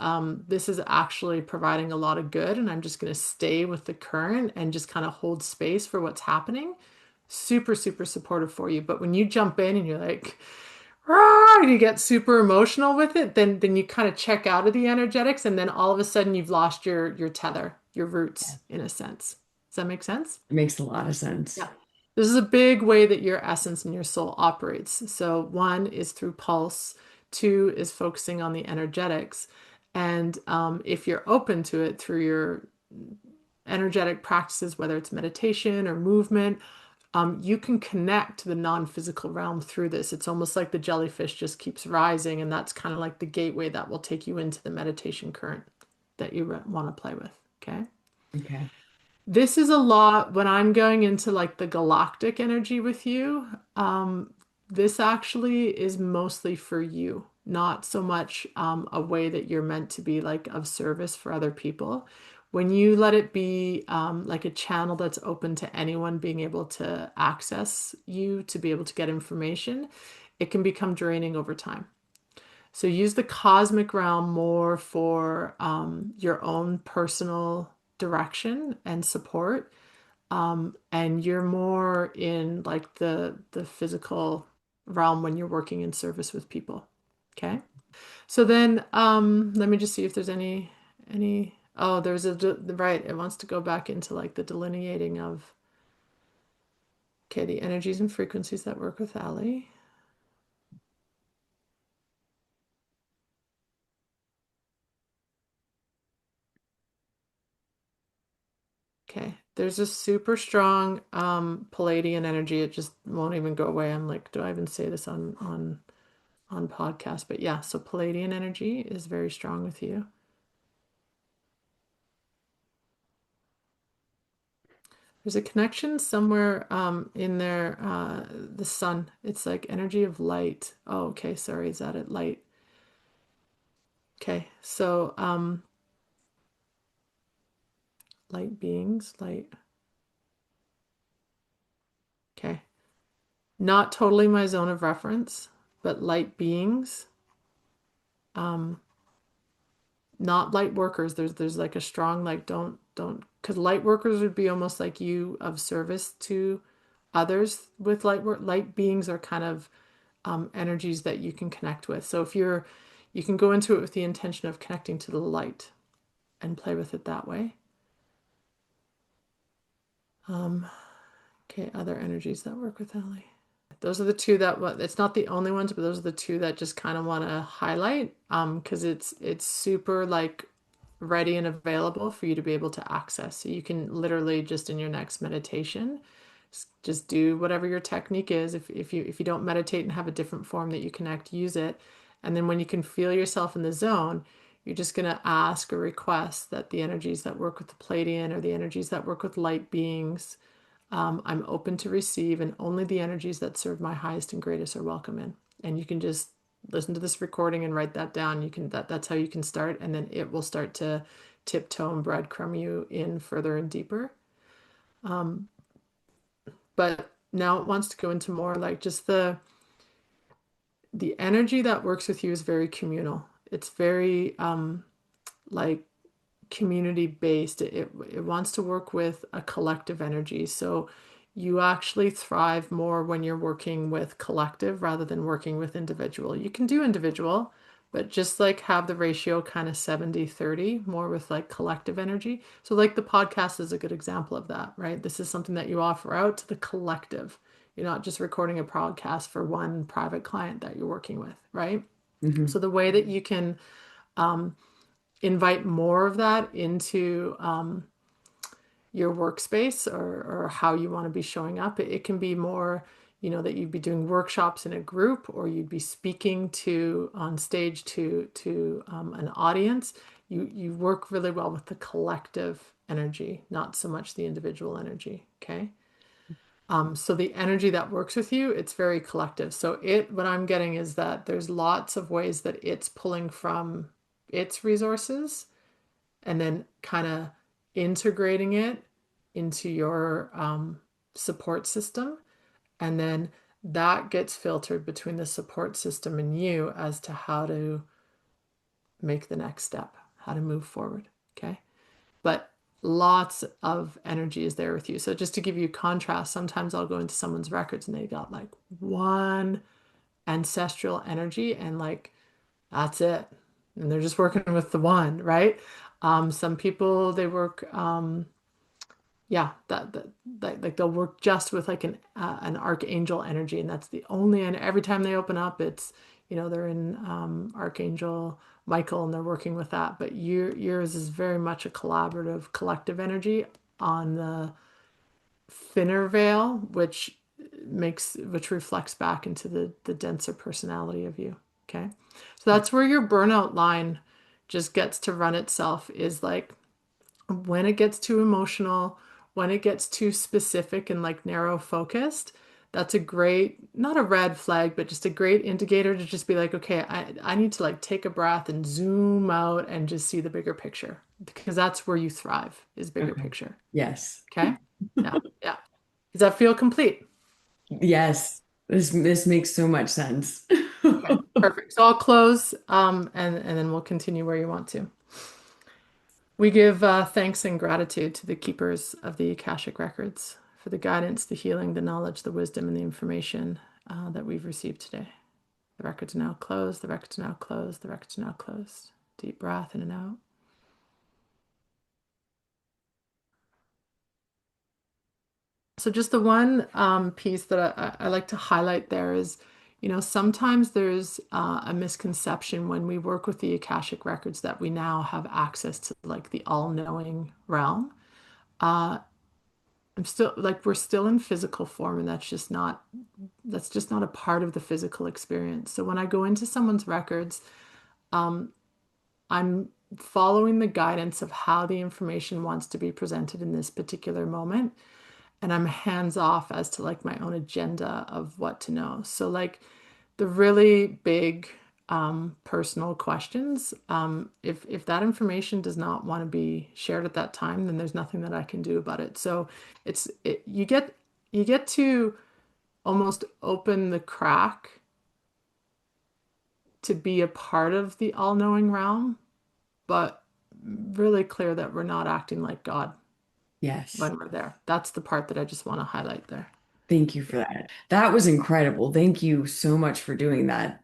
this is actually providing a lot of good, and I'm just going to stay with the current and just kind of hold space for what's happening. Super, super supportive for you. But when you jump in and you're like, "Rah," and you get super emotional with it, then you kind of check out of the energetics, and then all of a sudden you've lost your tether, your roots, in a sense. Does that make sense? It makes a lot of sense. Yeah. This is a big way that your essence and your soul operates. So, one is through pulse, two is focusing on the energetics. And if you're open to it through your energetic practices, whether it's meditation or movement, you can connect to the non-physical realm through this. It's almost like the jellyfish just keeps rising, and that's kind of like the gateway that will take you into the meditation current that you want to play with. Okay. Okay. This is a lot when I'm going into like the galactic energy with you. This actually is mostly for you, not so much a way that you're meant to be like of service for other people. When you let it be like a channel that's open to anyone being able to access you to be able to get information, it can become draining over time. So use the cosmic realm more for your own personal direction and support. And you're more in like the physical realm when you're working in service with people. Okay. So then let me just see if there's any oh there's right, it wants to go back into like the delineating of okay, the energies and frequencies that work with Ali. Okay. There's a super strong Palladian energy. It just won't even go away. I'm like, do I even say this on podcast? But yeah, so Palladian energy is very strong with you. There's a connection somewhere in there, the sun. It's like energy of light. Oh, okay, sorry, is that it? Light. Okay, so light beings, light. Okay. Not totally my zone of reference, but light beings. Um, not light workers. There's like a strong like don't because light workers would be almost like you of service to others with light work. Light beings are kind of energies that you can connect with. So if you can go into it with the intention of connecting to the light and play with it that way. Um, okay, other energies that work with Ellie. Those are the two that it's not the only ones, but those are the two that just kind of want to highlight because it's super like ready and available for you to be able to access. So you can literally just in your next meditation just do whatever your technique is. If you don't meditate and have a different form that you connect, use it. And then when you can feel yourself in the zone, you're just going to ask or request that the energies that work with the Palladian or the energies that work with light beings, I'm open to receive, and only the energies that serve my highest and greatest are welcome in. And you can just listen to this recording and write that down. You can that's how you can start, and then it will start to tiptoe and breadcrumb you in further and deeper. Um, but now it wants to go into more like just the energy that works with you is very communal. It's very like community based. It wants to work with a collective energy. So you actually thrive more when you're working with collective rather than working with individual. You can do individual, but just like have the ratio kind of 70-30 more with like collective energy. So like the podcast is a good example of that, right? This is something that you offer out to the collective. You're not just recording a podcast for one private client that you're working with, right? Hmm. So the way that you can um, invite more of that into your workspace or how you want to be showing up. It can be more, that you'd be doing workshops in a group or you'd be speaking to on stage to an audience. You work really well with the collective energy, not so much the individual energy. Okay. So the energy that works with you, it's very collective. So what I'm getting is that there's lots of ways that it's pulling from its resources and then kind of integrating it into your support system. And then that gets filtered between the support system and you as to how to make the next step, how to move forward. Okay. But lots of energy is there with you. So just to give you contrast, sometimes I'll go into someone's records and they got like one ancestral energy and like that's it. And they're just working with the one, right? Some people they work yeah, that like they'll work just with like an archangel energy, and that's the only. And every time they open up, it's they're in Archangel Michael, and they're working with that. But yours is very much a collaborative, collective energy on the thinner veil, which reflects back into the denser personality of you. Okay, so that's where your burnout line just gets to run itself. Is like when it gets too emotional, when it gets too specific and like narrow focused, that's a great, not a red flag, but just a great indicator to just be like, okay, I need to like take a breath and zoom out and just see the bigger picture because that's where you thrive is bigger Okay. picture. Yes. Okay. Yeah. Yeah. Does that feel complete? Yes. This makes so much sense. Okay. Perfect. So I'll close and then we'll continue where you want to. We give thanks and gratitude to the keepers of the Akashic records for the guidance, the healing, the knowledge, the wisdom, and the information that we've received today. The records are now closed. The records are now closed. The records are now closed. Deep breath in and out. So just the one piece that I like to highlight there is, sometimes there's a misconception when we work with the Akashic records that we now have access to like the all-knowing realm. Uh, I'm still like we're still in physical form, and that's just not a part of the physical experience. So when I go into someone's records, um, I'm following the guidance of how the information wants to be presented in this particular moment, and I'm hands off as to like my own agenda of what to know. So like the really big personal questions, if that information does not want to be shared at that time, then there's nothing that I can do about it. So you get to almost open the crack to be a part of the all-knowing realm, but really clear that we're not acting like God Yes. when we're there. That's the part that I just want to highlight there. Thank you for that. That was incredible. Thank you so much for doing that.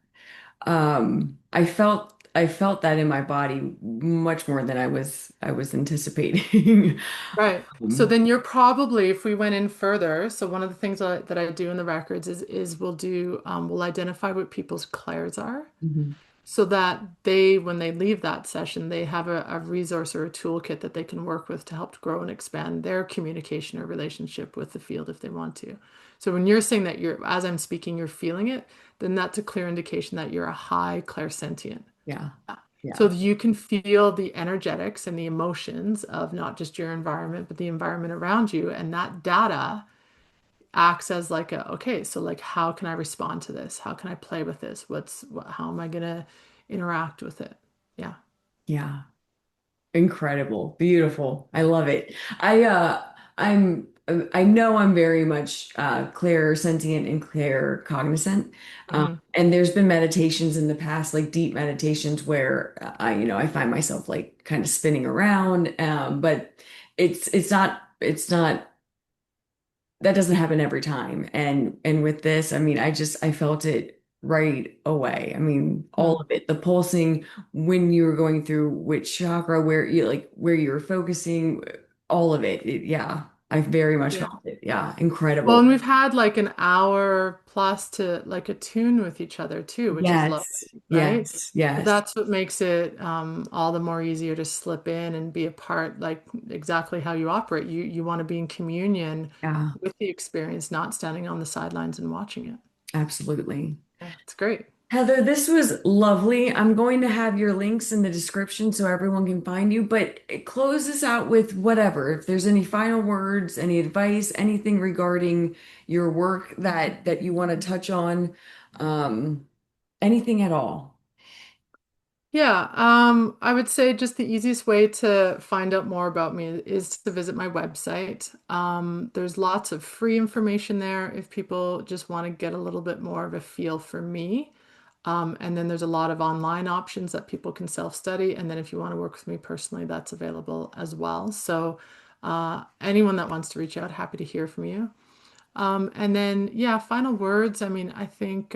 I felt that in my body much more than I was anticipating. Right. So then you're probably, if we went in further, so one of the things that I do in the records is we'll identify what people's clairs are Mhm. so that when they leave that session, they have a resource or a toolkit that they can work with to help grow and expand their communication or relationship with the field if they want to. So when you're saying that as I'm speaking, you're feeling it, then that's a clear indication that you're a high clairsentient. Yeah. So Yeah. you can feel the energetics and the emotions of not just your environment, but the environment around you. And that data acts as like okay, so like how can I respond to this? How can I play with this? How am I gonna interact with it? Yeah. Yeah. Incredible. Beautiful. I love it. I know I'm very much clair sentient and clair cognizant. Hmm. And there's been meditations in the past, like deep meditations where I find myself like kind of spinning around. But it's not that doesn't happen every time. And with this, I mean, I felt it right away. I mean, all of it, the pulsing when you were going through which chakra, where you were focusing, all of it. Yeah, I very much Yeah. felt it. Yeah, Well, and incredible. we've had like an hour plus to like attune with each other too, which is Yes, lovely, right? yes, So yes. that's what makes it all the more easier to slip in and be a part, like exactly how you operate. You want to be in communion Yeah, with the experience, not standing on the sidelines and watching it. absolutely. Yeah, it's great. Heather, this was lovely. I'm going to have your links in the description so everyone can find you, but close this out with whatever. If there's any final words, any advice, anything regarding your work that you want to touch on, um, anything at all. Yeah, I would say just the easiest way to find out more about me is to visit my website. There's lots of free information there if people just want to get a little bit more of a feel for me. And then there's a lot of online options that people can self-study. And then if you want to work with me personally, that's available as well. So anyone that wants to reach out, happy to hear from you. And then, yeah, final words. I mean, I think,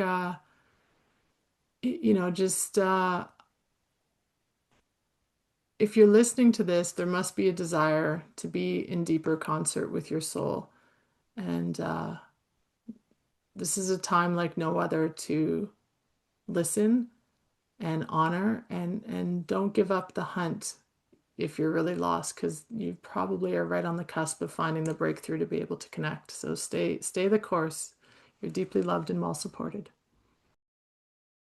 just if you're listening to this, there must be a desire to be in deeper concert with your soul. And this is a time like no other to listen and honor and don't give up the hunt if you're really lost, because you probably are right on the cusp of finding the breakthrough to be able to connect. So stay the course. You're deeply loved and well supported.